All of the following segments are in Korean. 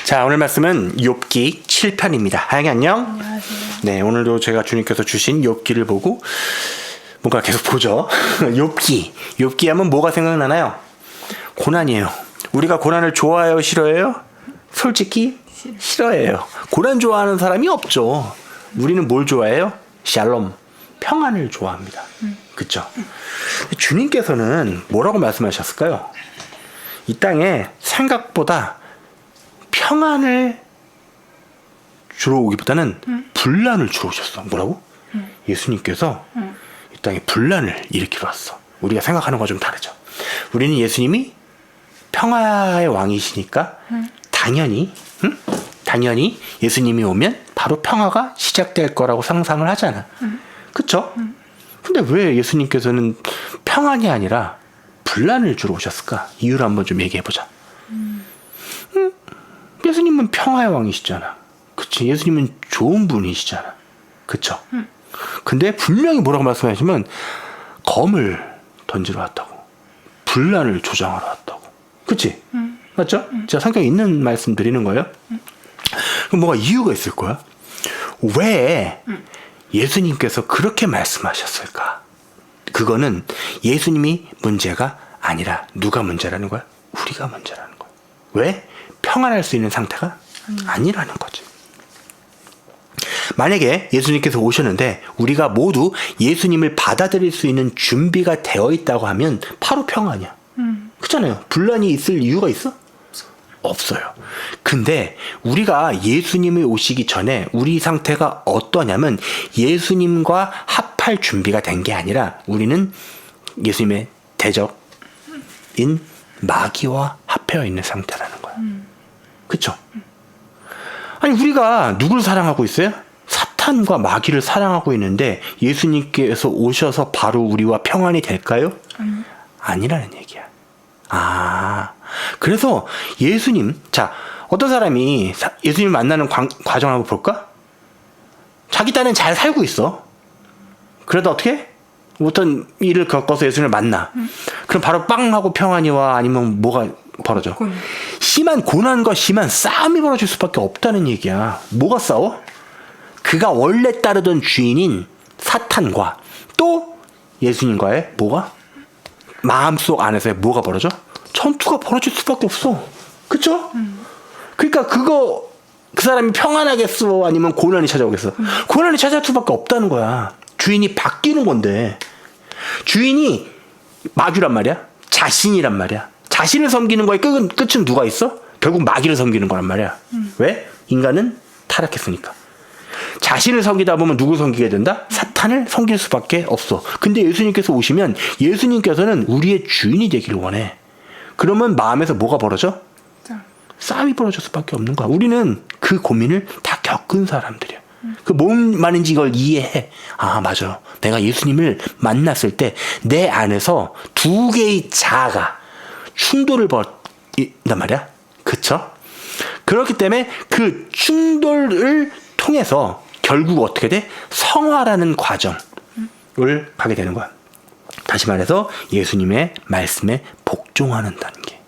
자, 오늘 말씀은 욥기 7편입니다. 하영이 안녕. 안녕하세요. 네, 오늘도 제가 주님께서 주신 욥기를 보고 뭔가 계속 보죠. 욥기 하면 뭐가 생각나나요? 고난이에요. 우리가 고난을 좋아해요, 싫어해요? 솔직히 싫어해요. 고난 좋아하는 사람이 없죠. 우리는 뭘 좋아해요? 샬롬, 평안을 좋아합니다. 그렇죠? 주님께서는 뭐라고 말씀하셨을까요? 이 땅에 생각보다 평안을 주러 오기보다는 분란을 주러 오셨어. 뭐라고? 예수님께서 이 땅에 분란을 일으키러 왔어. 우리가 생각하는 거 좀 다르죠. 우리는 예수님이 평화의 왕이시니까 당연히 예수님이 오면 바로 평화가 시작될 거라고 상상을 하잖아. 그쵸? 근데 왜 예수님께서는 평안이 아니라 분란을 주러 오셨을까? 이유를 한번 좀 얘기해보자. 예수님은 평화의 왕이시잖아. 그치? 예수님은 좋은 분이시잖아. 그쵸? 근데 분명히 뭐라고 말씀하시면 검을 던지러 왔다고. 분란을 조장하러 왔다고. 그치? 맞죠? 제가 성경에 있는 말씀 드리는 거예요. 그럼 뭐가 이유가 있을 거야? 왜 예수님께서 그렇게 말씀하셨을까? 그거는 예수님이 문제가 아니라 누가 문제라는 거야? 우리가 문제라는 거야. 왜? 평안할 수 있는 상태가 아니라는 거지. 만약에 예수님께서 오셨는데 우리가 모두 예수님을 받아들일 수 있는 준비가 되어 있다고 하면 바로 평안이야. 그렇잖아요. 분란이 있을 이유가 있어? 없어요. 근데 우리가 예수님이 오시기 전에 우리 상태가 어떠냐면 예수님과 합할 준비가 된 게 아니라 우리는 예수님의 대적인 마귀와 합해 있는 상태라는 거야. 그쵸? 아니 우리가 누굴 사랑하고 있어요? 사탄과 마귀를 사랑하고 있는데 예수님께서 오셔서 바로 우리와 평안이 될까요? 아니라는 얘기야. 그래서 예수님, 자, 어떤 사람이 예수님 만나는 과정을 한번 볼까? 자기 딴엔 잘 살고 있어. 그러다 어떻게? 어떤 일을 겪어서 예수님을 만나. 그럼 바로 빵 하고 평안이 와? 아니면 뭐가 벌어져? 심한 고난과 심한 싸움이 벌어질 수밖에 없다는 얘기야. 뭐가 싸워? 그가 원래 따르던 주인인 사탄과 또 예수님과의 뭐가? 마음속 안에서의 뭐가 벌어져? 전투가 벌어질 수밖에 없어. 그쵸? 그러니까 그 사람이 평안하겠어? 아니면 고난이 찾아오겠어? 고난이 찾아올 수밖에 없다는 거야. 주인이 바뀌는 건데. 주인이 마귀란 말이야? 자신이란 말이야. 자신을 섬기는 거에 끝은 누가 있어? 결국 마귀를 섬기는 거란 말이야. 왜? 인간은 타락했으니까. 자신을 섬기다 보면 누굴 섬기게 된다? 사탄을 섬길 수밖에 없어. 근데 예수님께서 오시면 예수님께서는 우리의 주인이 되기를 원해. 그러면 마음에서 뭐가 벌어져? 싸움이 벌어질 수밖에 없는 거야. 우리는 그 고민을 다 겪은 사람들이야. 그 뭔 말인지 이걸 이해해. 맞아. 내가 예수님을 만났을 때 내 안에서 두 개의 자아가 충돌을 벌인단 말이야. 그쵸? 그렇기 때문에 그 충돌을 통해서 결국 어떻게 돼? 성화라는 과정을 가게 되는 거야. 다시 말해서 예수님의 말씀에 복종하는 단계.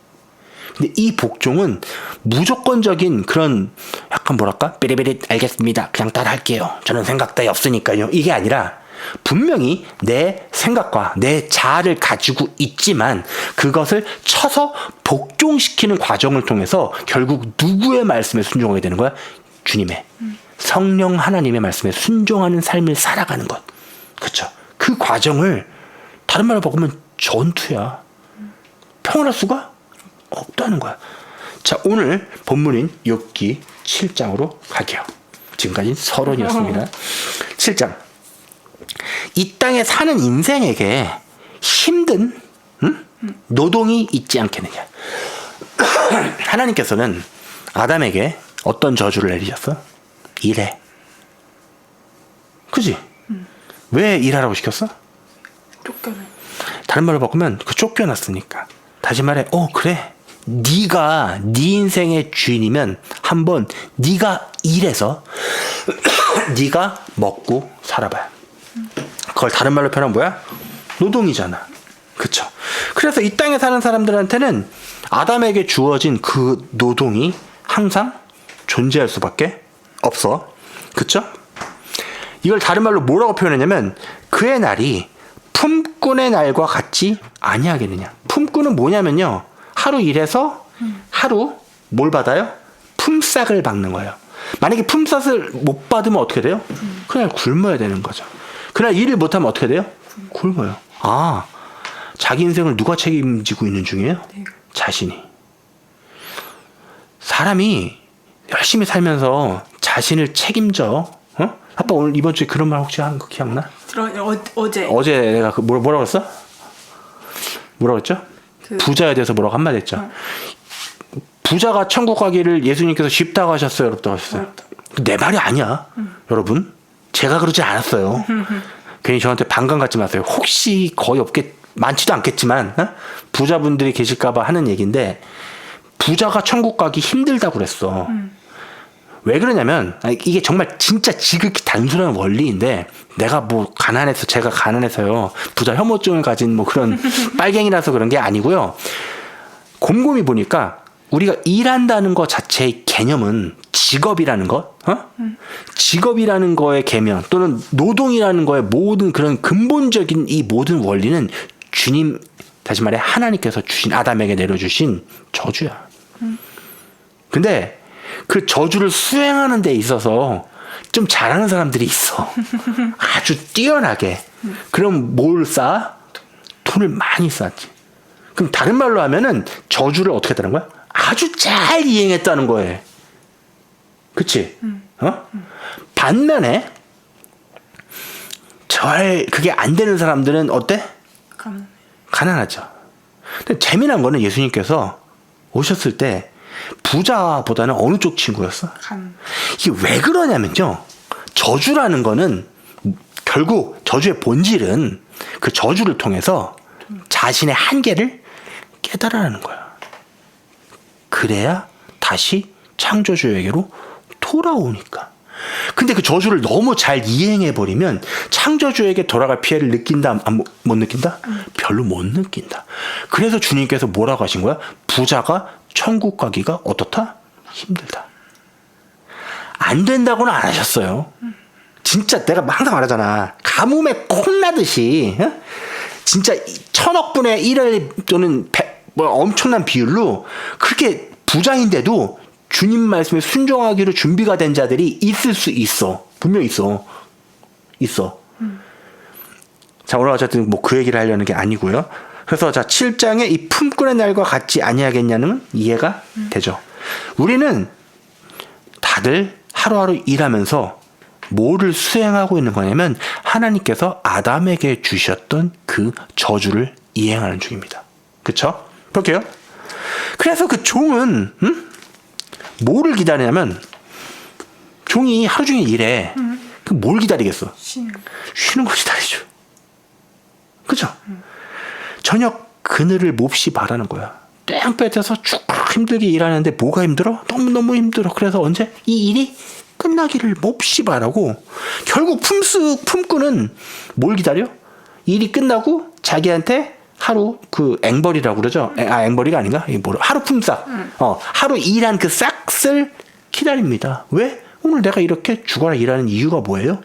근데 이 복종은 무조건적인 그런 약간 뭐랄까? 삐리삐리 알겠습니다. 그냥 따라할게요. 저는 생각 따위 없으니까요. 이게 아니라 분명히 내 생각과 내 자아를 가지고 있지만 그것을 쳐서 복종시키는 과정을 통해서 결국 누구의 말씀에 순종하게 되는 거야? 주님의. 성령 하나님의 말씀에 순종하는 삶을 살아가는 것. 그렇죠? 그 과정을 다른 말로 바꾸면 전투야. 평안할 수가 없다는 거야. 자, 오늘 본문인 욥기 7장으로 갈게요. 지금까지 서론이었습니다. 7장. 이 땅에 사는 인생에게 힘든 노동이 있지 않겠느냐. 하나님께서는 아담에게 어떤 저주를 내리셨어? 일해. 그지? 왜 일하라고 시켰어? 쫓겨나. 다른 말로 바꾸면 쫓겨났으니까. 다시 말해, 그래. 네가 네 인생의 주인이면 한번 네가 일해서 네가 먹고 살아봐. 그걸 다른 말로 표현하면 뭐야? 노동이잖아. 그쵸? 그래서 이 땅에 사는 사람들한테는 아담에게 주어진 그 노동이 항상 존재할 수밖에 없어. 그쵸? 이걸 다른 말로 뭐라고 표현했냐면 그의 날이 품꾼의 날과 같지 아니하겠느냐. 품꾼은 뭐냐면요. 하루 일해서 하루 뭘 받아요? 품삯을 받는 거예요. 만약에 품삯을 못 받으면 어떻게 돼요? 그날 굶어야 되는 거죠. 그날 일을 못하면 어떻게 돼요? 굶어요. 아, 자기 인생을 누가 책임지고 있는 중이에요? 자신이. 사람이 열심히 살면서 자신을 책임져. 어? 아빠 오늘 이번 주에 그런 말 혹시 한 거 기억나? 어제 내가 뭐라고 했어? 뭐라고 했죠? 부자에 대해서 뭐라고 한마디 했죠? 부자가 천국 가기를 예수님께서 쉽다고 하셨어요, 어렵다고 하셨어요? 내 말이 아니야. 여러분, 제가 그러지 않았어요. 괜히 저한테 반감 갖지 마세요. 혹시 거의 많지도 않겠지만 부자분들이 계실까봐 하는 얘기인데, 부자가 천국 가기 힘들다고 그랬어. 왜 그러냐면 이게 정말 진짜 지극히 단순한 원리인데, 내가 뭐 제가 가난해서요 부자 혐오증을 가진 뭐 그런 빨갱이라서 그런 게 아니고요. 곰곰이 보니까 우리가 일한다는 것 자체의 개념은 직업이라는 것, 직업이라는 거의 개념 또는 노동이라는 거의 모든 그런 근본적인 이 모든 원리는 주님, 다시 말해 하나님께서 주신 아담에게 내려주신 저주야. 근데 그 저주를 수행하는 데 있어서 좀 잘하는 사람들이 있어. 아주 뛰어나게. 그럼 뭘 쌓아? 돈을 많이 쌓지. 그럼 다른 말로 하면은 저주를 어떻게 했다는 거야? 아주 잘 이행했다는 거예요. 그치? 반면에 그게 안 되는 사람들은 어때? 가난하죠. 근데 재미난 거는 예수님께서 오셨을 때 부자보다는 어느 쪽 친구였어? 이게 왜 그러냐면요. 저주라는 거는 결국 저주의 본질은 그 저주를 통해서 자신의 한계를 깨달아라는 거야. 그래야 다시 창조주에게로 돌아오니까. 근데 그 저주를 너무 잘 이행해버리면 창조주에게 돌아갈 피해를 느낀다? 못 느낀다? 별로 못 느낀다. 그래서 주님께서 뭐라고 하신 거야? 부자가 천국 가기가 어떻다? 힘들다. 안 된다고는 안 하셨어요. 진짜 내가 항상 말하잖아. 가뭄에 콩나듯이 진짜 1000억분의 1을 또는 엄청난 비율로 그렇게 부자인데도 주님 말씀에 순종하기로 준비가 된 자들이 있을 수 있어. 분명 있어. 자, 오늘 어쨌든 뭐 그 얘기를 하려는 게 아니고요. 그래서 자, 7장에 이 품꾼의 날과 같지 아니하겠냐는 이해가 되죠. 우리는 다들 하루하루 일하면서 뭐를 수행하고 있는 거냐면 하나님께서 아담에게 주셨던 그 저주를 이행하는 중입니다. 그쵸? 볼게요. 그래서 그 종은 뭐를 기다리냐면, 종이 하루 종일 일해. 그럼 뭘 기다리겠어? 쉬는 거 기다리죠. 그죠? 저녁 그늘을 몹시 바라는 거야. 땡 뺏어서 쭉 힘들게 일하는데 뭐가 힘들어? 너무너무 힘들어. 그래서 언제? 이 일이 끝나기를 몹시 바라고, 결국 품꾼은 뭘 기다려? 일이 끝나고 자기한테 하루 그 앵벌이라고 그러죠. 앵벌이가 아닌가? 이게 뭐라? 하루 품삯. 하루 일한 그 싹을 기다립니다. 왜? 오늘 내가 이렇게 죽어라 일하는 이유가 뭐예요?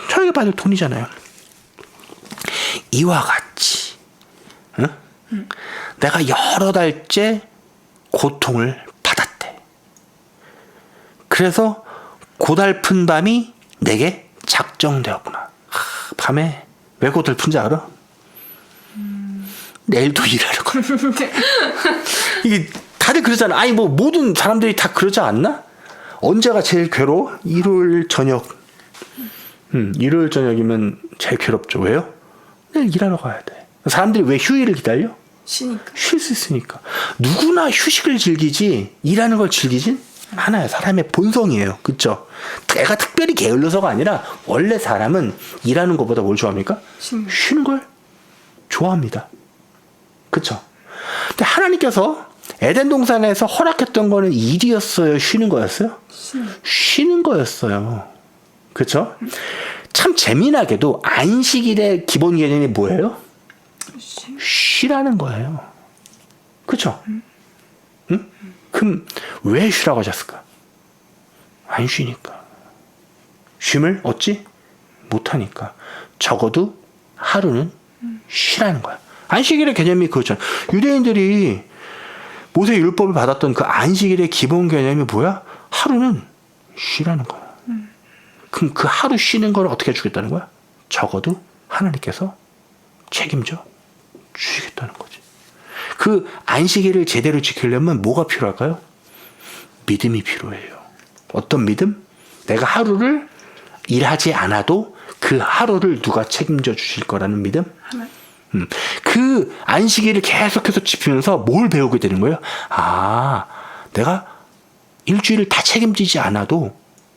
저에게 받을 돈이잖아요. 이와 같이 내가 여러 달째 고통을 받았대. 그래서 고달픈 밤이 내게 작정되었구나. 밤에 왜 고달픈지 알아? 내일도 일하는 거야. 이게 다들 그러잖아. 아니 뭐 모든 사람들이 다 그러지 않나? 언제가 제일 괴로워? 일요일 저녁. 일요일 저녁이면 제일 괴롭죠. 왜요? 내일 일하러 가야 돼. 사람들이 왜 휴일을 기다려? 쉬니까. 쉴 수 있으니까. 누구나 휴식을 즐기지 일하는 걸 즐기진 않아요. 사람의 본성이에요. 그쵸? 내가 특별히 게을러서가 아니라 원래 사람은 일하는 것보다 뭘 좋아합니까? 쉬는 걸 좋아합니다. 그쵸? 근데 하나님께서 에덴 동산에서 허락했던 거는 일이었어요? 쉬는 거였어요? 쉬는 거였어요. 그쵸? 참 재미나게도 안식일의 기본 개념이 뭐예요? 쉬라는 거예요. 그쵸? 응? 그럼 왜 쉬라고 하셨을까? 안 쉬니까. 쉼을 얻지 못하니까. 적어도 하루는 쉬라는 거야. 안식일의 개념이 그거잖아. 유대인들이 모세 율법을 받았던 그 안식일의 기본 개념이 뭐야? 하루는 쉬라는 거야. 그럼 그 하루 쉬는 걸 어떻게 해주겠다는 거야? 적어도 하나님께서 책임져 주시겠다는 거지. 그 안식일을 제대로 지키려면 뭐가 필요할까요? 믿음이 필요해요. 어떤 믿음? 내가 하루를 일하지 않아도 그 하루를 누가 책임져 주실 거라는 믿음? 그 안식일을 계속해서 지키면서 뭘 배우게 되는 거예요? 아, 내가 일주일을 다 책임지지 않아도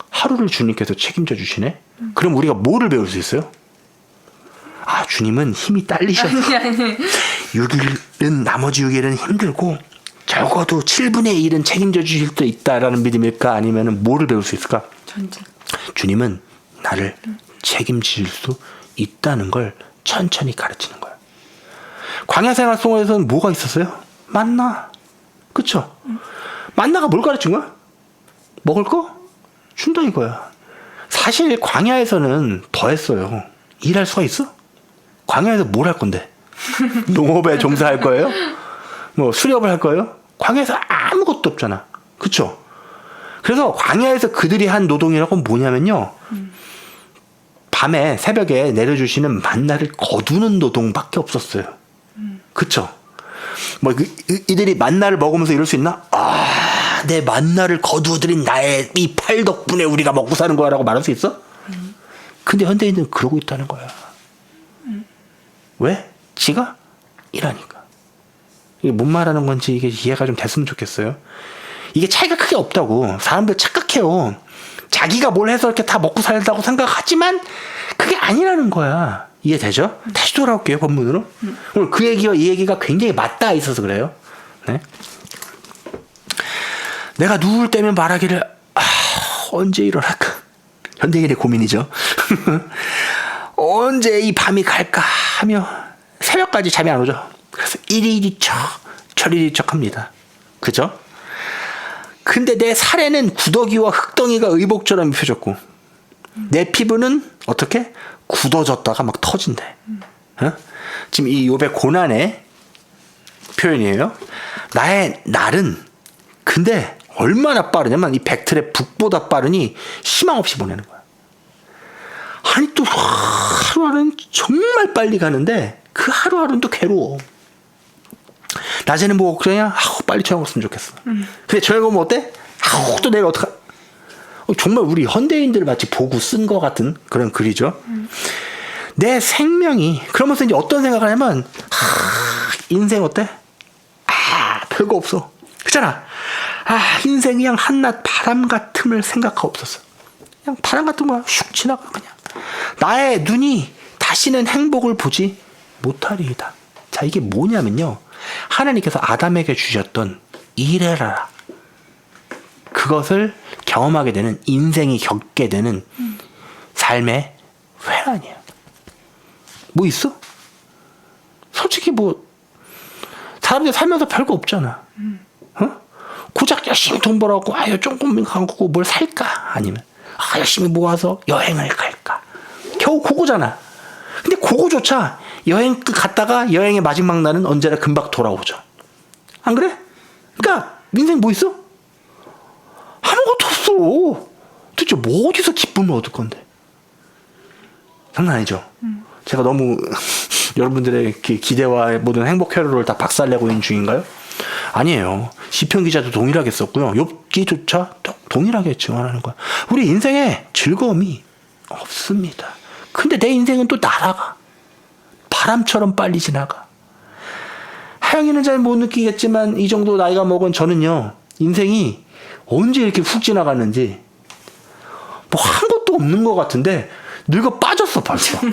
하루를 주님께서 책임져 주시네? 그럼 우리가 뭐를 배울 수 있어요? 아, 주님은 힘이 딸리셔서 6일은 나머지 6일은 힘들고 적어도 7분의 1은 책임져 주실 수 있다라는 믿음일까? 아니면 뭐를 배울 수 있을까? 전쟁. 주님은 나를 책임질 수 있다는 걸 천천히 가르치는 거야. 광야 생활 속에서는 뭐가 있었어요? 만나. 그쵸? 만나가 뭘 가르친 거야? 먹을 거? 준다 이거야. 사실 광야에서는 더 했어요. 일할 수가 있어? 광야에서 뭘 할 건데? 농업에 종사할 거예요? 뭐 수렵을 할 거예요? 광야에서 아무것도 없잖아. 그쵸? 그래서 광야에서 그들이 한 노동이라고 뭐냐면요. 밤에 새벽에 내려주시는 만나를 거두는 노동밖에 없었어요. 그쵸? 뭐 이들이 만나를 먹으면서 이럴 수 있나? 아, 내 만나를 거두어들인 나의 이 팔 덕분에 우리가 먹고 사는 거야라고 말할 수 있어? 근데 현대인들은 그러고 있다는 거야. 왜? 지가 일하니까. 이게 뭔 말하는 건지 이게 이해가 좀 됐으면 좋겠어요. 이게 차이가 크게 없다고. 사람들 착각해요. 자기가 뭘 해서 이렇게 다 먹고 살다고 생각하지만 그게 아니라는 거야. 이해되죠? 다시 돌아올게요, 본문으로. 오늘 그 얘기와 이 얘기가 굉장히 맞닿아 있어서 그래요. 네? 내가 누울 때면 말하기를, 언제 일어날까? 현대인의 고민이죠. 언제 이 밤이 갈까 하며 새벽까지 잠이 안 오죠. 그래서 이리 척, 저리 척 합니다. 그죠? 근데 내 살에는 구더기와 흙덩이가 의복처럼 입혀졌고 내 피부는 어떻게? 굳어졌다가 막 터진대. 어? 지금 이 욥의 고난의 표현이에요. 나의 날은 근데 얼마나 빠르냐면 이 백틀의 북보다 빠르니 희망 없이 보내는 거야. 아니 또 하루하루는 정말 빨리 가는데 그 하루하루는 또 괴로워. 낮에는 뭐 걱정이야? 빨리 저녁 먹었으면 좋겠어. 근데 저녁 먹으면 어때? 또 내일 어떡하? 정말 우리 현대인들 마치 보고 쓴 것 같은 그런 글이죠. 내 생명이 그러면서 이제 어떤 생각을 하냐면 인생 어때? 별거 없어. 그렇잖아. 인생 그냥 한낱 바람 같음을 생각하옵소서. 그냥 바람 같은 거야. 슉 지나가 그냥. 나의 눈이 다시는 행복을 보지 못하리이다. 자, 이게 뭐냐면요. 하나님께서 아담에게 주셨던 일해라. 그것을 경험하게 되는 인생이 겪게 되는 삶의 회한이야. 뭐 있어? 솔직히 뭐 사람들이 살면서 별거 없잖아. 고작 열심히 돈 벌어갖고 조금 갖고 뭘 살까? 아니면 열심히 모아서 여행을 갈까? 겨우 그거잖아. 근데 그거조차 여행 갔다가 여행의 마지막 날은 언제나 금방 돌아오죠. 안 그래? 그러니까 인생 뭐 있어? 아무것도 없어. 도대체 뭐 어디서 기쁨을 얻을 건데? 장난 아니죠? 제가 너무 여러분들의 기대와 모든 행복 회로를 다 박살내고 있는 중인가요? 아니에요. 시편 기자도 동일하게 썼고요. 욥기조차 동일하게 증언하는 거야. 우리 인생에 즐거움이 없습니다. 근데 내 인생은 또 날아가. 바람처럼 빨리 지나가. 하영이는 잘 못 느끼겠지만 이 정도 나이가 먹은 저는요. 인생이 언제 이렇게 훅 지나갔는지 뭐 한 것도 없는 것 같은데 늙어 빠졌어 벌써. 왜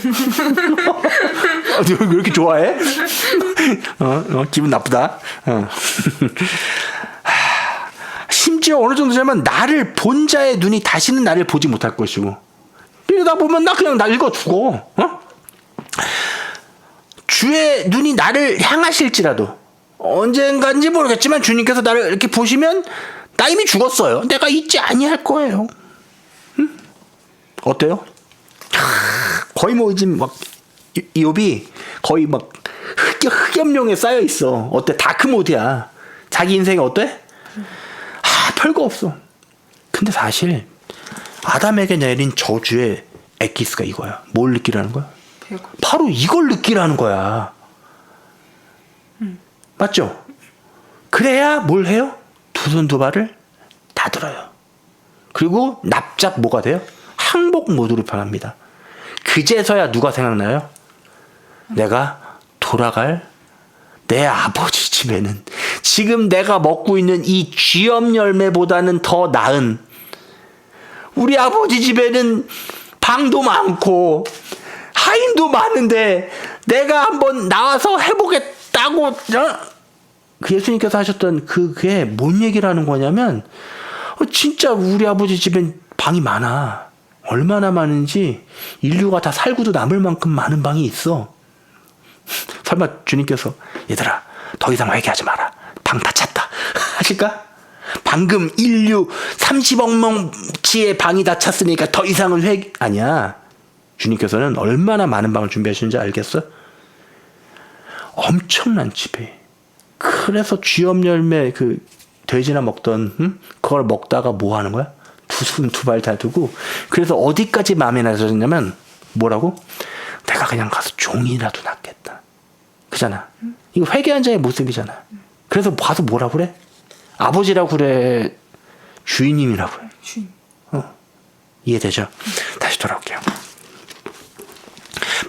이렇게 좋아해? 기분 나쁘다. 심지어 어느 정도 되면 나를 본 자의 눈이 다시는 나를 보지 못할 것이고 이러다 보면 나 그냥 늙어 죽어. 주의 눈이 나를 향하실지라도 언젠가인지 모르겠지만 주님께서 나를 이렇게 보시면 나 이미 죽었어요. 내가 있지 아니할 거예요. 어때요? 거의 뭐 지금 막 욥이 거의 막 흑염룡에 쌓여 있어. 어때? 다크 모드야. 자기 인생이 어때? 별거 없어. 근데 사실 아담에게 내린 저주의 엑기스가 이거야. 뭘 느끼라는 거야? 바로 이걸 느끼라는 거야. 맞죠? 그래야 뭘 해요? 두 손 두 발을 다 들어요. 그리고 납작 뭐가 돼요? 항복 모드로 변합니다. 그제서야 누가 생각나요? 내가 돌아갈 내 아버지 집에는 지금 내가 먹고 있는 이 쥐염 열매보다는 더 나은 우리 아버지 집에는 방도 많고 하인도 많은데 내가 한번 나와서 해보겠다고 그 예수님께서 하셨던 그게 뭔 얘기를 하는 거냐면 진짜 우리 아버지 집엔 방이 많아. 얼마나 많은지 인류가 다 살고도 남을 만큼 많은 방이 있어. 설마 주님께서 얘들아 더 이상 회개하지 마라. 방 다 찼다 하실까? 방금 인류 30억 명치의 방이 다 찼으니까 더 이상은 아니야. 주님께서는 얼마나 많은 방을 준비하시는지 알겠어? 엄청난 집에. 그래서 쥐염 열매 그 돼지나 먹던 그걸 먹다가 뭐 하는 거야? 두 손 두 발 다 두고 그래서 어디까지 마음에 나서졌냐면 뭐라고? 내가 그냥 가서 종이라도 낫겠다. 그잖아. 이거 회개한 자의 모습이잖아. 그래서 가서 뭐라고 그래? 아버지라고 그래? 주인님이라고 그래? 주인. 이해되죠? 다시 돌아올게요.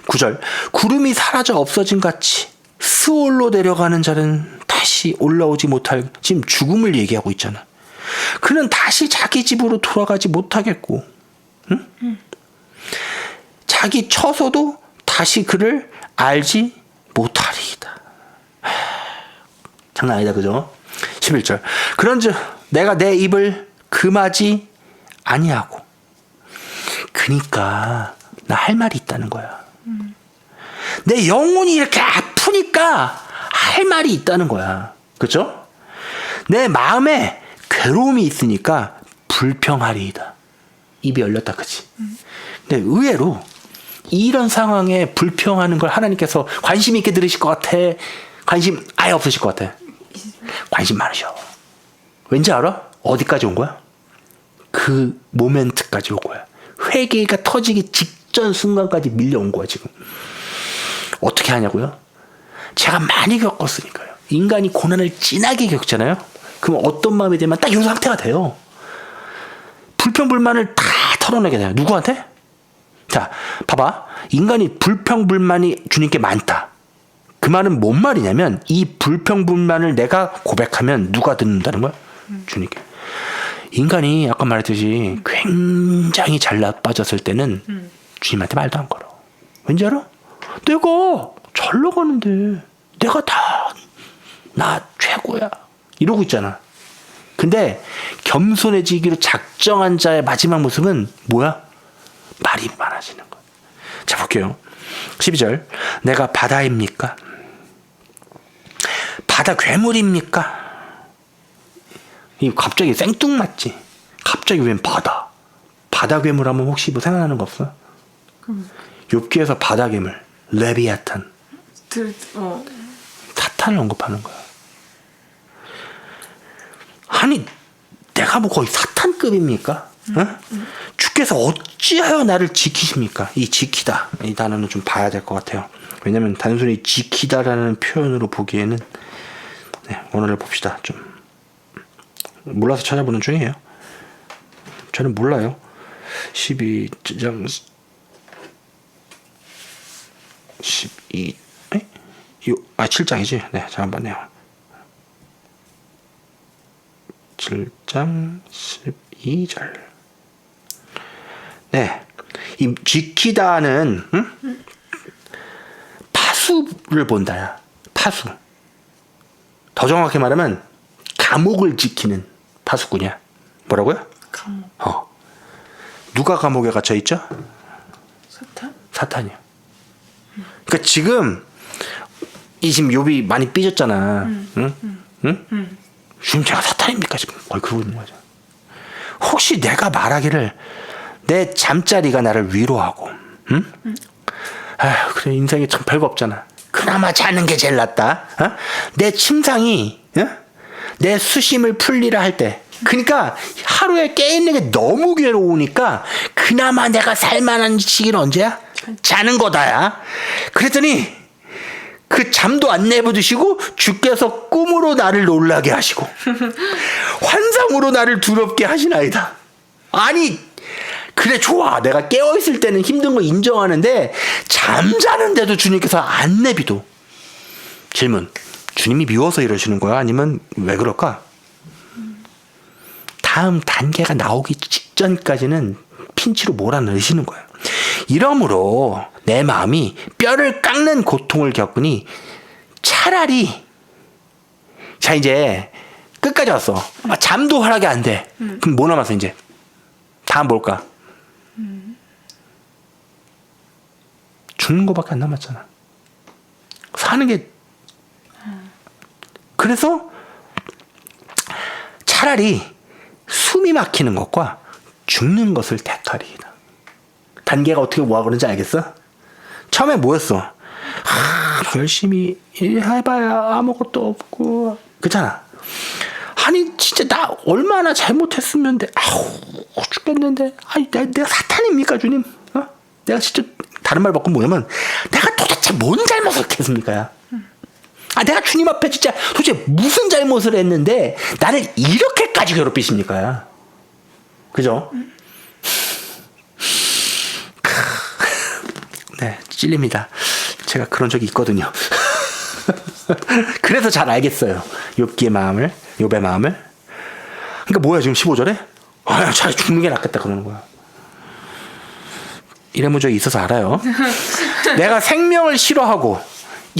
9절. 구름이 사라져 없어진 같이 스올로 내려가는 자는 다시 올라오지 못할 지금 죽음을 얘기하고 있잖아. 그는 다시 자기 집으로 돌아가지 못하겠고 응? 자기 처소도 다시 그를 알지 못하리이다. 장난 아니다 그죠? 11절. 그런즉 내가 내 입을 금하지 아니하고 그니까 나 할 말이 있다는 거야. 내 영혼이 이렇게 아프니까 할 말이 있다는 거야. 그렇죠? 내 마음에 괴로움이 있으니까 불평하리이다. 입이 열렸다 그치? 근데 의외로 이런 상황에 불평하는 걸 하나님께서 관심 있게 들으실 것 같아? 관심 아예 없으실 것 같아? 관심 많으셔. 왠지 알아? 어디까지 온 거야? 그 모멘트까지 온 거야. 회개가 터지기 직전 순간까지 밀려온 거야 지금. 어떻게 하냐고요? 제가 많이 겪었으니까요. 인간이 고난을 진하게 겪잖아요. 그럼 어떤 마음이 되면 딱 이 상태가 돼요. 불평불만을 다 털어내게 돼요. 누구한테? 자, 봐봐. 인간이 불평불만이 주님께 많다. 그 말은 뭔 말이냐면 이 불평불만을 내가 고백하면 누가 듣는다는 거야? 주님께. 인간이 아까 말했듯이 굉장히 잘 나빠졌을 때는 주님한테 말도 안 걸어. 왠지 알아? 내가 잘 나가는데 내가 다 나 최고야 이러고 있잖아. 근데 겸손해지기로 작정한 자의 마지막 모습은 뭐야? 말이 많아지는 거야. 자 볼게요. 12절. 내가 바다입니까? 바다 괴물입니까? 이 갑자기 생뚱맞지? 갑자기 웬 바다? 바다 괴물 하면 혹시 뭐 생각나는 거 없어? 욥기에서 바다 괴물 레비아탄 사탄을 언급하는 거야. 아니 내가 뭐 거의 사탄급입니까? 응? 주께서 어찌하여 나를 지키십니까? 이 지키다 이 단어는 좀 봐야 될 것 같아요. 왜냐하면 단순히 지키다라는 표현으로 보기에는 오늘을 봅시다. 좀 몰라서 찾아보는 중이에요. 저는 몰라요. 12장 7장이지. 네, 잠깐만요. 7장 12절. 네, 이 지키다는 파수를 본다야. 파수. 더 정확히 말하면 감옥을 지키는 파수꾼이야. 뭐라고요? 감옥. 누가 감옥에 갇혀 있죠? 사탄? 사탄이요. 그러니까 지금 욥이 많이 삐졌잖아. 응? 지금 제가 사탄입니까 지금? 거의 그러고 있는 거죠. 혹시 내가 말하기를 내 잠자리가 나를 위로하고, 응? 아휴, 그래, 인생에 참 별거 없잖아. 그나마 자는 게 제일 낫다. 어? 내 침상이, 내 수심을 풀리라 할 때. 그러니까 하루에 깨있는 게 너무 괴로우니까 그나마 내가 살만한 시기는 언제야? 자는 거다야. 그랬더니 그 잠도 안 내버두시고 주께서 꿈으로 나를 놀라게 하시고 환상으로 나를 두렵게 하시나이다. 아니 그래 좋아. 내가 깨어있을 때는 힘든 거 인정하는데 잠자는데도 주님께서 안 내비둬. 질문. 주님이 미워서 이러시는 거야? 아니면 왜 그럴까? 다음 단계가 나오기 직전까지는 핀치로 몰아넣으시는 거예요. 이러므로 내 마음이 뼈를 깎는 고통을 겪으니 차라리 자 이제 끝까지 왔어. 잠도 허락이 안 돼. 그럼 뭐 남았어 이제? 다음 뭘까? 죽는 거밖에 안 남았잖아. 사는 게 그래서 차라리 숨이 막히는 것과 죽는 것을 택하리이다. 단계가 어떻게 뭐하고 그런지 알겠어? 처음에 뭐였어? 열심히 해봐야 아무것도 없고 그렇잖아. 아니 진짜 나 얼마나 잘못했으면 돼. 아우 죽겠는데. 아니 내가 사탄입니까 주님? 내가 진짜 다른 말 바꾸면 뭐냐면 내가 도대체 뭔 잘못을 했습니까? 내가 주님 앞에 진짜 도대체 무슨 잘못을 했는데 나를 이렇게까지 괴롭히십니까? 그죠? 네, 찔립니다. 제가 그런 적이 있거든요. 그래서 잘 알겠어요. 욥기의 마음을, 욥의 마음을. 그러니까 뭐야 지금 15절에? 차라리 죽는 게 낫겠다 그러는 거야. 이런 문제가 있어서 알아요. 내가 생명을 싫어하고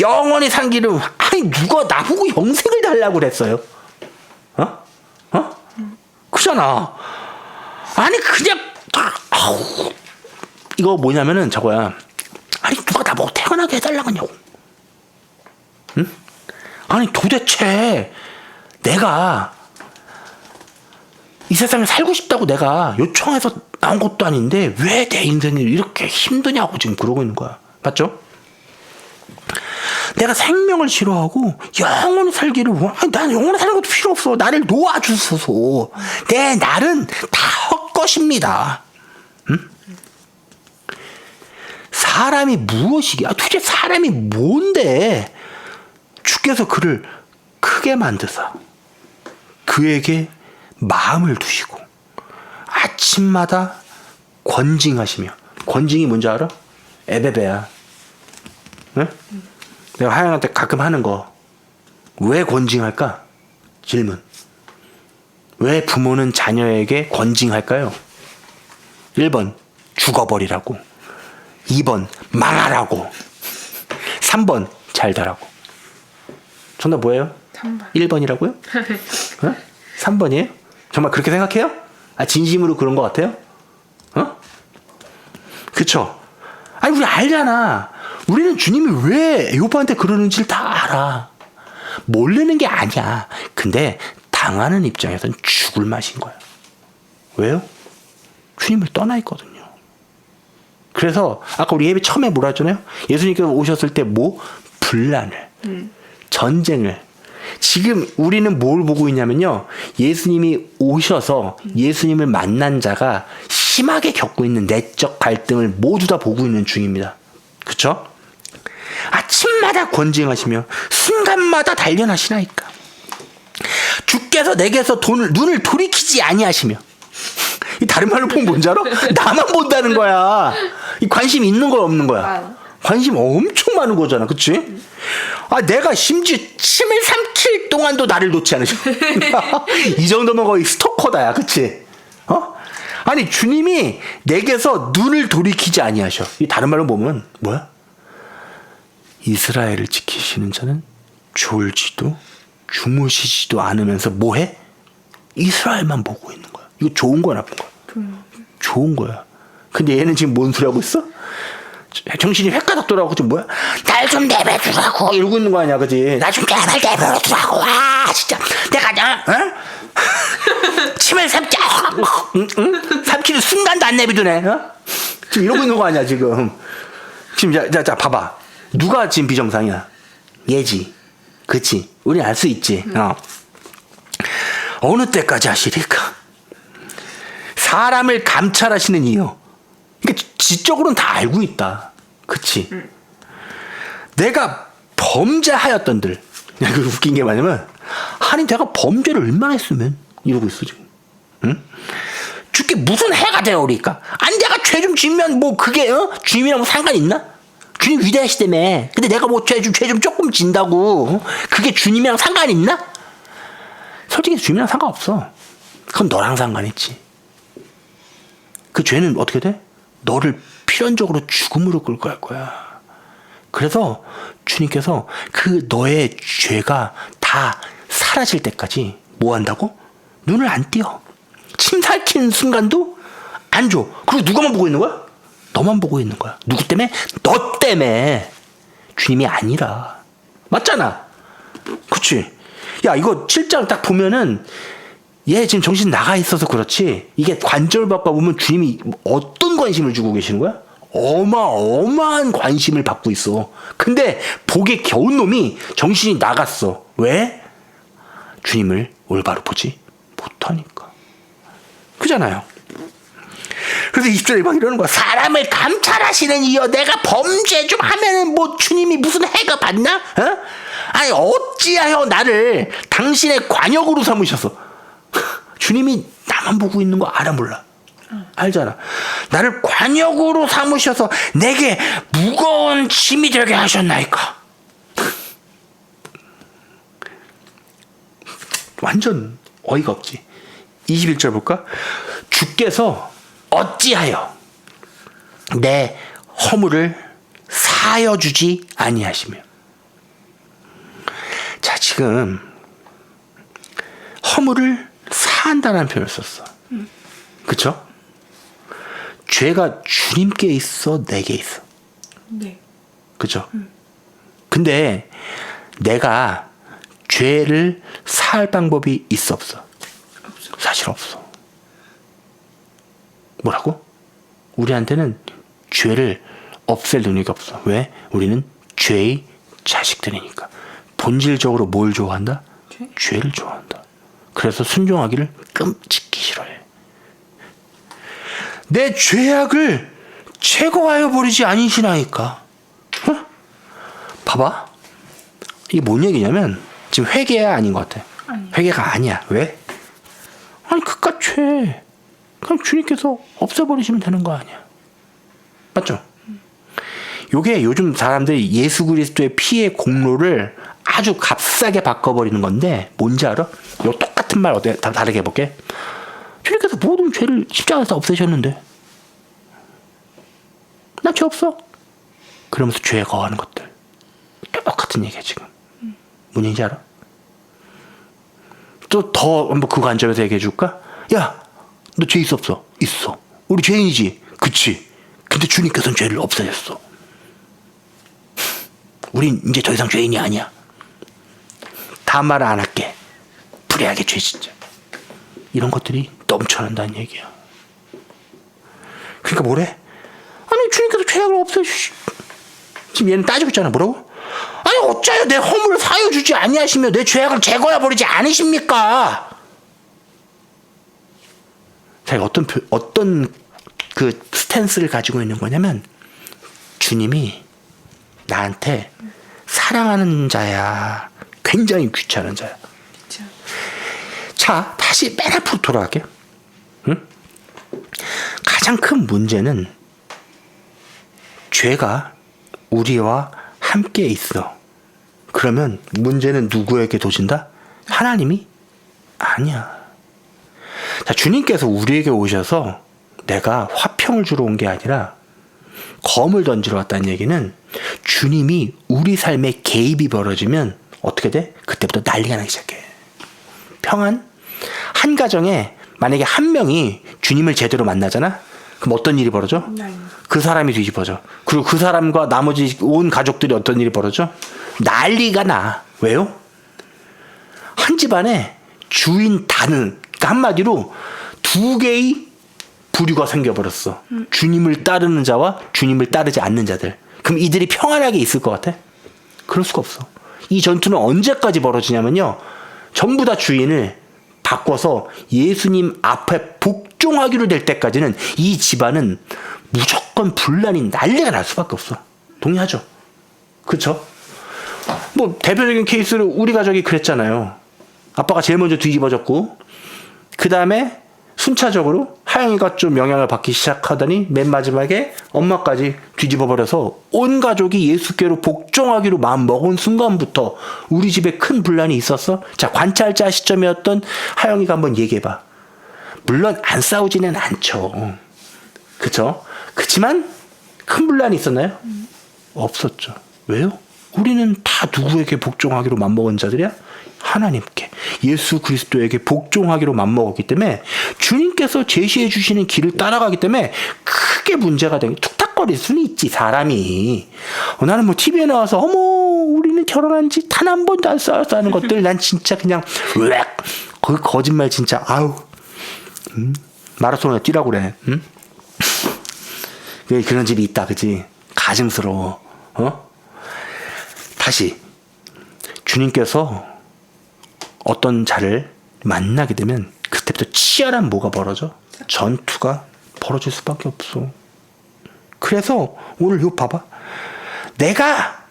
영원히 산기를 아니 누가 나보고 영생을 달라고 그랬어요? 그잖아. 아니 그냥 이거 뭐냐면은 저거야. 아니 누가 나보고 태어나게 해달라고 하냐고. 응? 아니 도대체 내가 이 세상에 살고 싶다고 내가 요청해서 나온 것도 아닌데 왜 내 인생이 이렇게 힘드냐고 지금 그러고 있는 거야. 맞죠? 내가 생명을 싫어하고 영원히 살기를 아니 난 영원히 사는 것도 필요 없어. 나를 놓아주소서. 내 날은 다 헛것입니다. 응? 사람이 무엇이기야? 도대체 사람이 뭔데 주께서 그를 크게 만드사 그에게 마음을 두시고 아침마다 권징하시며. 권징이 뭔지 알아? 에베베야. 응? 내가 하영한테 가끔 하는 거. 왜 권징할까? 질문. 왜 부모는 자녀에게 권징할까요? 1번 죽어버리라고, 2번 망하라고, 3번 잘 되라고. 정답 뭐예요? 3번. 1번이라고요? 3번이에요? 정말 그렇게 생각해요? 진심으로 그런 것 같아요? 그쵸? 아니 우리 알잖아. 우리는 주님이 왜 욥한테 그러는지를 다 알아. 모르는 게 아니야. 근데 당하는 입장에서는 죽을 맛인 거야. 왜요? 주님을 떠나 있거든요. 그래서 아까 우리 예배 처음에 뭐라 했잖아요? 예수님께서 오셨을 때 뭐? 분란을, 전쟁을. 지금 우리는 뭘 보고 있냐면요. 예수님이 오셔서 예수님을 만난 자가 심하게 겪고 있는 내적 갈등을 모두 다 보고 있는 중입니다. 그쵸? 아침마다 권징하시며 순간마다 단련하시나이까. 주께서 내게서 눈을 돌이키지 아니하시며. 이 다른 말로 보면 뭔지 알아? 나만 본다는 거야. 이 관심 있는 거야 없는 거야? 관심 엄청 많은 거잖아. 그치? 내가 심지어 침을 삼킬 동안도 나를 놓지 않으셔. 이 정도면 거의 스토커다. 야, 그치? 아니 주님이 내게서 눈을 돌이키지 아니하셔. 이 다른 말로 보면 뭐야? 이스라엘을 지키시는 자는 졸지도 주무시지도 않으면서 뭐해? 이스라엘만 보고 있는 거야. 이거 좋은 거야 나쁜 거야? 좋은 거야. 근데 얘는 지금 뭔 소리 하고 있어? 정신이 헷가닥 돌아가고 지금 뭐야? 날 좀 내버려두라고 이러고 있는 거 아니야, 그지? 날 좀 제발 내버려두라고. 와 진짜 내가 침을 삼키기 침살키는 순간도 안 내비두네. 어? 지금 이러고 있는 거 아니야 지금. 지금 자 봐봐. 누가 지금 비정상이야? 얘지. 그치? 우리 알 수 있지. 어느 때까지 하시리까? 사람을 감찰하시는 이유. 그러니까 지적으로는 다 알고 있다. 그치? 내가 범죄하였던들. 그 웃긴 게 뭐냐면, 아니 내가 범죄를 얼마나 했으면 이러고 있어 지금. 응? 죽게 무슨 해가 되어오리까? 아니 내가 죄 좀 지으면 뭐 그게 주님이랑 뭐 상관 있나? 주님 위대하시다며. 근데 내가 뭐 죄 좀 조금 진다고 그게 주님이랑 상관 있나? 솔직히 주님이랑 상관없어. 그건 너랑 상관있지. 그 죄는 어떻게 돼? 너를 필연적으로 죽음으로 끌고 갈 거야. 그래서 주님께서 그 너의 죄가 다 사라질 때까지 뭐 한다고? 눈을 안 띄어. 침 삼키는 순간도 안 줘. 그리고 누가만 보고 있는 거야? 너만 보고 있는 거야. 누구 때문에? 너 때문에. 주님이 아니라. 맞잖아. 그치? 야, 이거 7장 딱 보면은 얘 지금 정신 나가 있어서 그렇지. 이게 관절 바꿔 보면 주님이 어떤 관심을 주고 계시는 거야? 어마어마한 관심을 받고 있어. 근데 복에 겨운 놈이 정신이 나갔어. 왜? 주님을 올바로 보지 못하니까. 그잖아요. 그래서 20절에 막 이러는 거야. 사람을 감찰하시는 이여 내가 범죄 좀 하면은 뭐 주님이 무슨 해가 받나? 어? 아니 어찌하여 나를 당신의 관역으로 삼으셔서. 주님이 나만 보고 있는 거 알아 몰라? 알잖아. 나를 관역으로 삼으셔서 내게 무거운 짐이 되게 하셨나이까. 완전 어이가 없지. 21절 볼까? 주께서 어찌하여 내 허물을 사하여 주지 아니하시며. 자, 지금 허물을 사한다는 표현을 썼어. 그쵸? 죄가 주님께 있어, 내게 있어. 네. 그죠? 근데 내가 죄를 사할 방법이 있어, 없어? 없어. 사실 없어. 뭐라고? 우리한테는 죄를 없앨 능력이 없어. 왜? 우리는 죄의 자식들이니까. 본질적으로 뭘 좋아한다? 죄를 좋아한다. 그래서 순종하기를 끔찍히 싫어해. 내 죄악을 제거하여 버리지 아니시나이까. 어? 봐봐. 이게 뭔 얘기냐면 지금 회개야 아닌 것 같아. 아니요. 회개가 아니야. 왜? 아니 그깟 죄 그럼 주님께서 없애버리시면 되는 거 아니야. 맞죠? 요게 요즘 사람들이 예수 그리스도의 피의 공로를 아주 값싸게 바꿔버리는 건데 뭔지 알아? 요 똑같은 말 어때? 다르게 해볼게. 주님께서 모든 죄를 십자가에서 없애셨는데 나 죄 없어. 그러면서 죄에 거하는 것들 똑같은 얘기야 지금. 뭔 얘기인지 알아? 또 더 한번 그 관점에서 얘기해 줄까? 야, 너 죄 있어 없어? 있어. 우리 죄인이지. 그치. 근데 주님께서는 죄를 없애셨어. 우린 이제 더 이상 죄인이 아니야. 다음 말을 안 할게. 불의하게 죄 진짜. 이런 것들이 넘쳐난다는 얘기야. 그러니까 뭐래? 아니 주님께서 죄악을 없애주시. 지금 얘는 따지고 있잖아. 뭐라고? 아니 어짜요 내 허물을 사여 주지 아니하시며 내 죄악을 제거해 버리지 않으십니까? 제가 어떤 그 스탠스를 가지고 있는 거냐면 주님이 나한테 사랑하는 자야. 굉장히 귀찮은 자야. 그쵸. 자, 다시 맨 앞으로 돌아갈게. 응? 가장 큰 문제는 죄가 우리와 함께 있어. 그러면 문제는 누구에게 도진다? 하나님이? 아니야. 자, 주님께서 우리에게 오셔서 내가 화평을 주러 온 게 아니라 검을 던지러 왔다는 얘기는 주님이 우리 삶에 개입이 벌어지면 어떻게 돼? 그때부터 난리가 나기 시작해. 평안? 한 가정에 만약에 한 명이 주님을 제대로 만나잖아? 그럼 어떤 일이 벌어져? 그 사람이 뒤집어져. 그리고 그 사람과 나머지 온 가족들이 어떤 일이 벌어져? 난리가 나. 왜요? 한 집안에 주인 다는, 그러니까 한마디로 두 개의 부류가 생겨버렸어. 주님을 따르는 자와 주님을 따르지 않는 자들. 그럼 이들이 평안하게 있을 것 같아? 그럴 수가 없어. 이 전투는 언제까지 벌어지냐면요. 전부 다 주인을 바꿔서 예수님 앞에 복종하기로 될 때까지는 이 집안은 무조건 분란이 난리가 날 수밖에 없어. 동의하죠? 그쵸? 뭐 대표적인 케이스로 우리 가족이 그랬잖아요. 아빠가 제일 먼저 뒤집어졌고 그 다음에 순차적으로 하영이가 좀 영향을 받기 시작하더니 맨 마지막에 엄마까지 뒤집어버려서 온 가족이 예수께로 복종하기로 마음 먹은 순간부터 우리 집에 큰 분란이 있었어. 자, 관찰자 시점이었던 하영이가 한번 얘기해봐. 물론 안 싸우지는 않죠. 그쵸? 그치만 큰 분란이 있었나요? 없었죠. 왜요? 우리는 다 누구에게 복종하기로 맘먹은 자들이야? 하나님께, 예수 그리스도에게 복종하기로 맘먹었기 때문에 주님께서 제시해 주시는 길을 따라가기 때문에 크게 문제가 되는, 툭탁거릴 수는 있지 사람이. 나는 뭐 TV에 나와서 어머 우리는 결혼한 지 단 한 번도 안 싸웠어 하는 것들 난 진짜 그냥 으악 그 거짓말 진짜 아우 마라톤에 뛰라고 그래. 응? 왜 그런 집이 있다 그지? 가증스러워. 다시 주님께서 어떤 자를 만나게 되면 그때부터 치열한 뭐가 벌어져? 전투가 벌어질 수밖에 없어. 그래서 오늘 이거 봐봐. 내가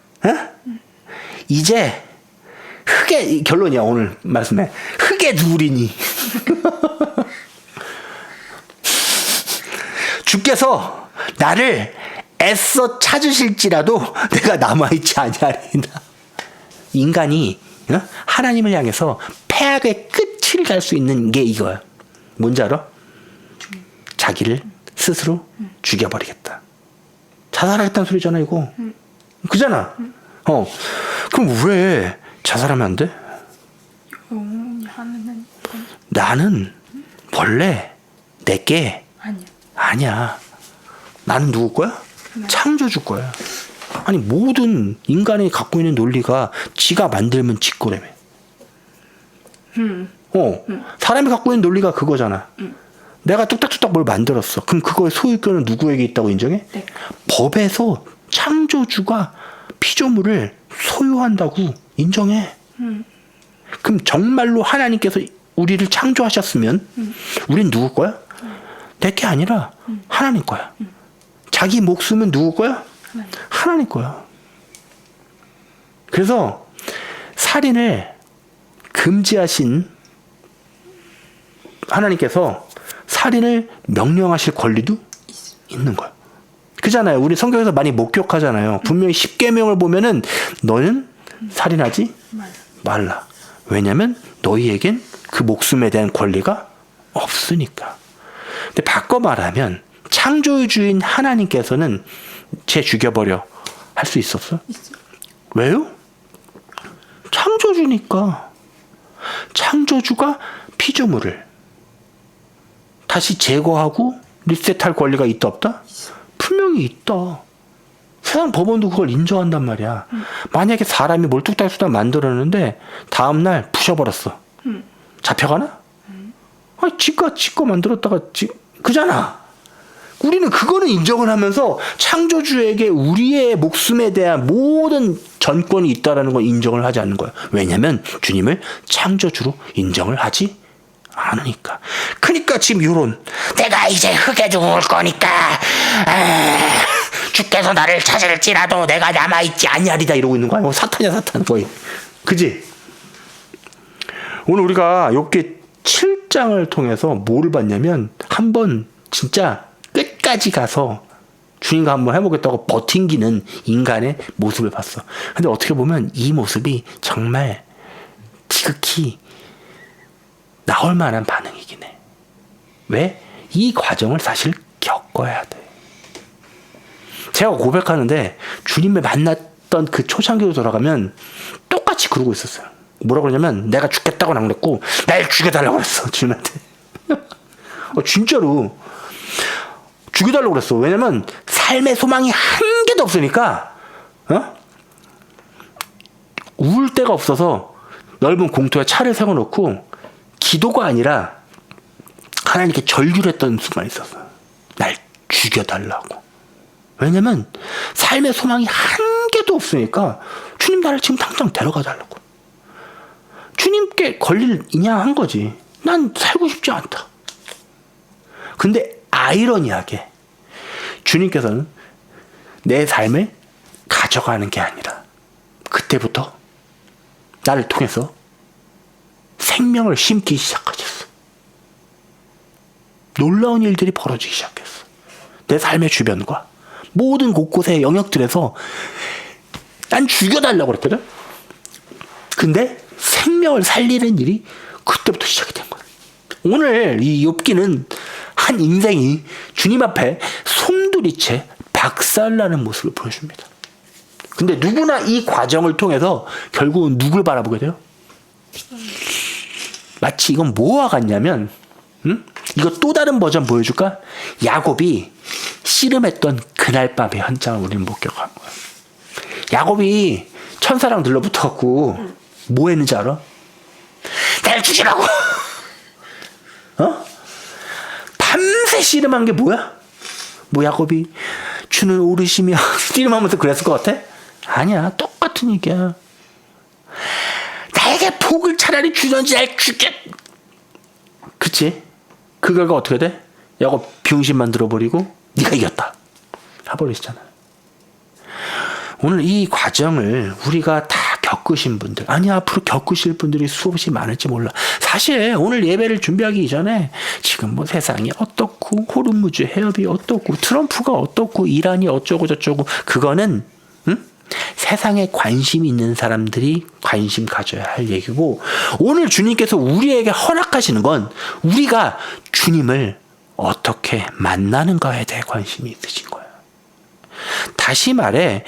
이제 흙의 결론이야. 오늘 말씀에 흙의 누리니 주께서 나를 애써 찾으실지라도 내가 남아있지 아니하리이다. 인간이 하나님을 향해서 패악의 끝을 갈 수 있는 게 이거야. 뭔지 알아? 자기를 스스로 죽여버리겠다. 자살하겠다는 소리잖아 이거. 그잖아. 그럼 왜 자살하면 안 돼? 영원히 하는 나는 원래 내게 아니야. 나는 누구 거야? 창조주 거야. 아니 모든 인간이 갖고 있는 논리가 지가 만들면 지 거라며. 사람이 갖고 있는 논리가 그거잖아. 내가 뚝딱뚝딱 뭘 만들었어. 그럼 그거의 소유권은 누구에게 있다고 인정해? 네. 법에서 창조주가 피조물을 소유한다고 인정해. 그럼 정말로 하나님께서 우리를 창조하셨으면 우린 누구 거야? 내게 아니라 하나님 거야. 자기 목숨은 누구 거야? 하나님 거야. 그래서 살인을 금지하신 하나님께서 살인을 명령하실 권리도 있는 거야. 그잖아요. 우리 성경에서 많이 목격하잖아요. 분명히 십계명을 보면은 너는 살인하지 말라. 왜냐면 너희에겐 그 목숨에 대한 권리가 없으니까. 근데 바꿔 말하면 창조주인 하나님께서는 쟤 죽여버려 할 수 있었어? 왜요? 창조주니까. 창조주가 피조물을 다시 제거하고 리셋할 권리가 있다 없다? 분명히 있다. 세상 법원도 그걸 인정한단 말이야. 만약에 사람이 몰뚝딱뚝딱 만들었는데 다음날 부셔버렸어. 잡혀가나? 아니 지가 지거 만들었다가 그잖아. 우리는 그거는 인정을 하면서 창조주에게 우리의 목숨에 대한 모든 전권이 있다라는 걸 인정을 하지 않는 거야. 왜냐면 주님을 창조주로 인정을 하지 않으니까. 그러니까 지금 요런 내가 이제 흙에 죽을 거니까 주께서 나를 찾을지라도 내가 남아있지 아니하리다 이러고 있는 거야. 사탄이야 사탄 거의. 그지? 오늘 우리가 욥기 7장을 통해서 뭐를 봤냐면 한번 진짜 끝까지 가서 주님과 한번 해보겠다고 버팅기는 인간의 모습을 봤어. 근데 어떻게 보면 이 모습이 정말 지극히 나올 만한 반응이긴 해. 왜? 이 과정을 사실 겪어야 돼. 제가 고백하는데 주님을 만났던 그 초창기로 돌아가면 똑같이 그러고 있었어요. 뭐라고 그러냐면 내가 죽겠다고는 안 그랬고 날 죽여달라고 그랬어. 주님한테. 진짜로 죽여달라고 그랬어. 왜냐면 삶의 소망이 한 개도 없으니까 울 데가 없어서 넓은 공터에 차를 세워놓고 기도가 아니라 하나님께 절규를 했던 순간이 있었어. 죽여달라고. 왜냐면 삶의 소망이 한 개도 없으니까 주님 나를 지금 당장 데려가달라고. 주님께 걸릴 인양한 거지. 난 살고 싶지 않다. 근데 아이러니하게 주님께서는 내 삶을 가져가는 게 아니라 그때부터 나를 통해서 생명을 심기 시작하셨어. 놀라운 일들이 벌어지기 시작했어. 내 삶의 주변과 모든 곳곳의 영역들에서 난 죽여달라고 그랬거든. 근데 생명을 살리는 일이 그때부터 시작이 된 거야. 오늘 이 욥기는 한 인생이 주님 앞에 송두리째 박살나는 모습을 보여줍니다. 근데 누구나 이 과정을 통해서 결국은 누굴 바라보게 돼요? 마치 이건 뭐와 같냐면, 이거 또 다른 버전 보여줄까? 야곱이 씨름했던 그날 밤의 현장을 우리는 목격한 거야. 야곱이 천사랑 들러붙어갖고 뭐 했는지 알아? 날 죽이라고! 밤새 씨름한 게 뭐야? 뭐 야곱이 주는 오르시며 씨름하면서 그랬을 것 같아? 아니야, 똑같은 얘기야. 나에게 복을 차라리 주던지 날 죽여. 그치? 그 결과 어떻게 돼? 야곱 병신만 들어버리고 네가 이겼다 해버리시잖아. 오늘 이 과정을 우리가 다 겪으신 분들, 아니 앞으로 겪으실 분들이 수없이 많을지 몰라. 사실 오늘 예배를 준비하기 이전에 지금 뭐 세상이 어떻고 호르무즈 해협이 어떻고 트럼프가 어떻고 이란이 어쩌고 저쩌고 그거는 세상에 관심 있는 사람들이 관심 가져야 할 얘기고, 오늘 주님께서 우리에게 허락하시는 건 우리가 주님을 어떻게 만나는가에 대해 관심이 있으신 거예요. 다시 말해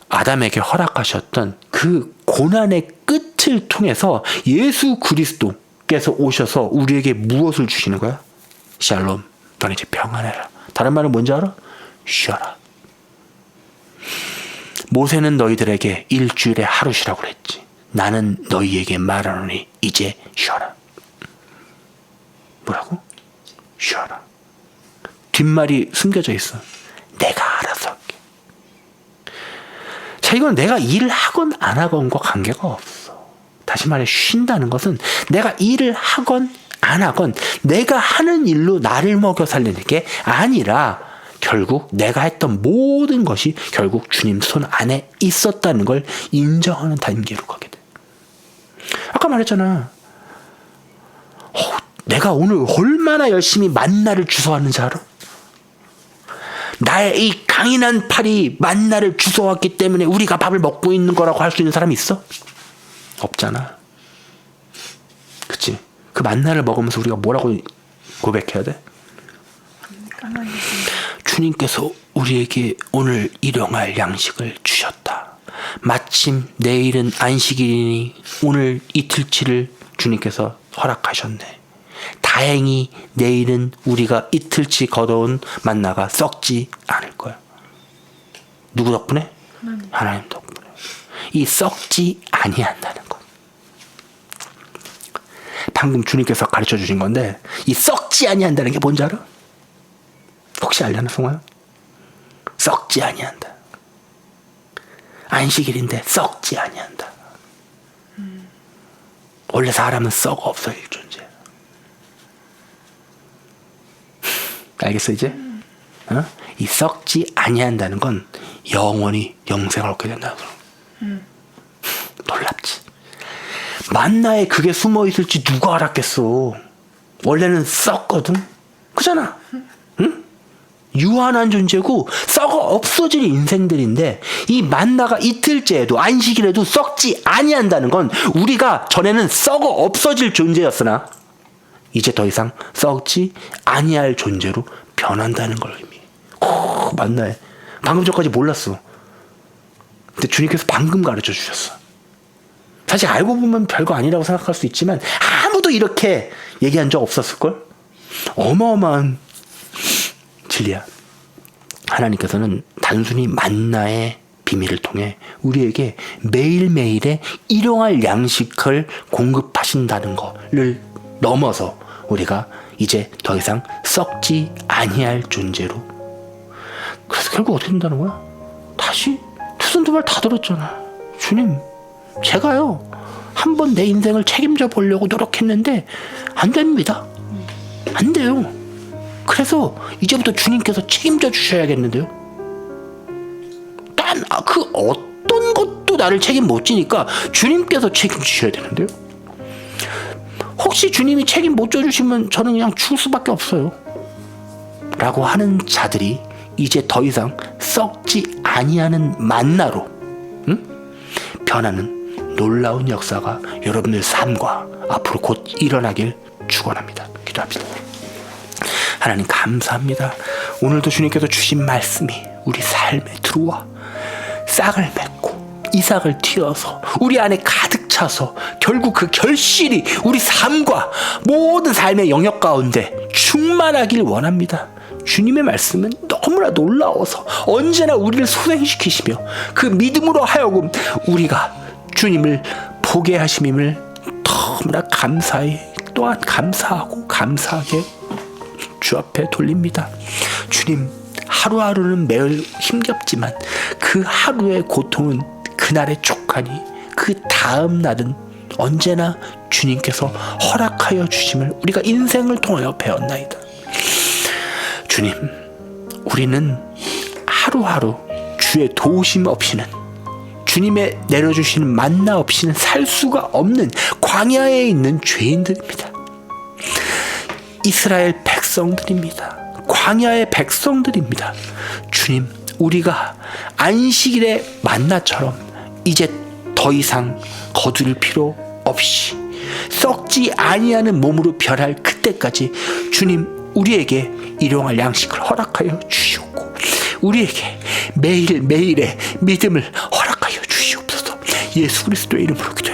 아담에게 허락하셨던 그 고난의 끝을 통해서 예수 그리스도께서 오셔서 우리에게 무엇을 주시는 거야? 샬롬, 너는 이제 평안해라. 다른 말은 뭔지 알아? 쉬어라. 모세는 너희들에게 일주일에 하루 쉬라고 그랬지. 나는 너희에게 말하노니 이제 쉬어라. 뭐라고? 쉬어라. 뒷말이 숨겨져 있어. 내가 알아서 할게. 자, 이건 내가 일을 하건 안 하건과 관계가 없어. 다시 말해 쉰다는 것은 내가 일을 하건 안 하건 내가 하는 일로 나를 먹여 살리는 게 아니라 결국 내가 했던 모든 것이 결국 주님 손 안에 있었다는 걸 인정하는 단계로 가게 돼. 아까 말했잖아. 내가 오늘 얼마나 열심히 만나를 주워왔는지 알아? 나의 이 강인한 팔이 만나를 주워왔기 때문에 우리가 밥을 먹고 있는 거라고 할 수 있는 사람이 있어? 없잖아. 그치? 그 만나를 먹으면서 우리가 뭐라고 고백해야 돼? 주님께서 우리에게 오늘 일용할 양식을 주셨다. 마침 내일은 안식일이니 오늘 이틀치를 주님께서 허락하셨네. 다행히 내일은 우리가 이틀치 걷어온 만나가 썩지 않을 거야. 누구 덕분에? 하나님 덕분에. 이 썩지 아니한다는 것. 방금 주님께서 가르쳐 주신 건데 이 썩지 아니한다는 게 뭔지 알아? 혹시 알려나 성화야? 썩지 아니한다. 안식일인데 썩지 아니한다. 원래 사람은 썩어 없어질 존재야. 알겠어 이제? 이 썩지 아니한다는 건 영원히 영생을 얻게 된다. 놀랍지? 만나에 그게 숨어 있을지 누가 알았겠어. 원래는 썩거든. 그잖아. 응? 유한한 존재고 썩어 없어질 인생들인데 이 만나가 이틀째에도 안식일에도 썩지 아니한다는 건 우리가 전에는 썩어 없어질 존재였으나 이제 더 이상 썩지 아니할 존재로 변한다는 걸 의미해. 만나에 방금 전까지 몰랐어. 근데 주님께서 방금 가르쳐 주셨어. 사실 알고 보면 별거 아니라고 생각할 수 있지만 아무도 이렇게 얘기한 적 없었을걸? 어마어마한 진리야. 하나님께서는 단순히 만나의 비밀을 통해 우리에게 매일매일의 일용할 양식을 공급하신다는 것을 넘어서 우리가 이제 더 이상 썩지 아니할 존재로 결국 어떻게 된다는 거야? 다시 두 손 두 발 다 들었잖아. 주님, 제가요 한번 내 인생을 책임져 보려고 노력했는데 안 됩니다. 안 돼요. 그래서 이제부터 주님께서 책임져 주셔야겠는데요. 딴 그 어떤 것도 나를 책임 못 지니까 주님께서 책임지셔야 되는데요. 혹시 주님이 책임 못 져주시면 저는 그냥 죽을 수밖에 없어요 라고 하는 자들이 이제 더 이상 썩지 아니하는 만나로 변하는 놀라운 역사가 여러분들 삶과 앞으로 곧 일어나길 축원합니다. 기도합시다. 하나님 감사합니다. 오늘도 주님께서 주신 말씀이 우리 삶에 들어와 싹을 맺고 이삭을 틔어서 우리 안에 가득 차서 결국 그 결실이 우리 삶과 모든 삶의 영역 가운데 충만하길 원합니다. 주님의 말씀은 너무나 놀라워서 언제나 우리를 소생시키시며 그 믿음으로 하여금 우리가 주님을 보게 하심임을 너무나 감사히 또한 감사하고 감사하게 주 앞에 돌립니다. 주님, 하루하루는 매우 힘겹지만 그 하루의 고통은 그날의 족하니 그 다음 날은 언제나 주님께서 허락하여 주심을 우리가 인생을 통하여 배웠나이다. 주님, 우리는 하루하루 주의 도우심 없이는, 주님의 내려주시는 만나 없이는 살 수가 없는 광야에 있는 죄인들입니다. 이스라엘 백성들입니다. 광야의 백성들입니다. 주님, 우리가 안식일의 만나처럼 이제 더 이상 거둘 필요 없이 썩지 아니하는 몸으로 변할 그때까지 주님, 우리에게 일용할 양식을 허락하여 주시옵고 우리에게 매일매일의 믿음을 허락하여 주시옵소서. 예수 그리스도의 이름으로 기도합니다.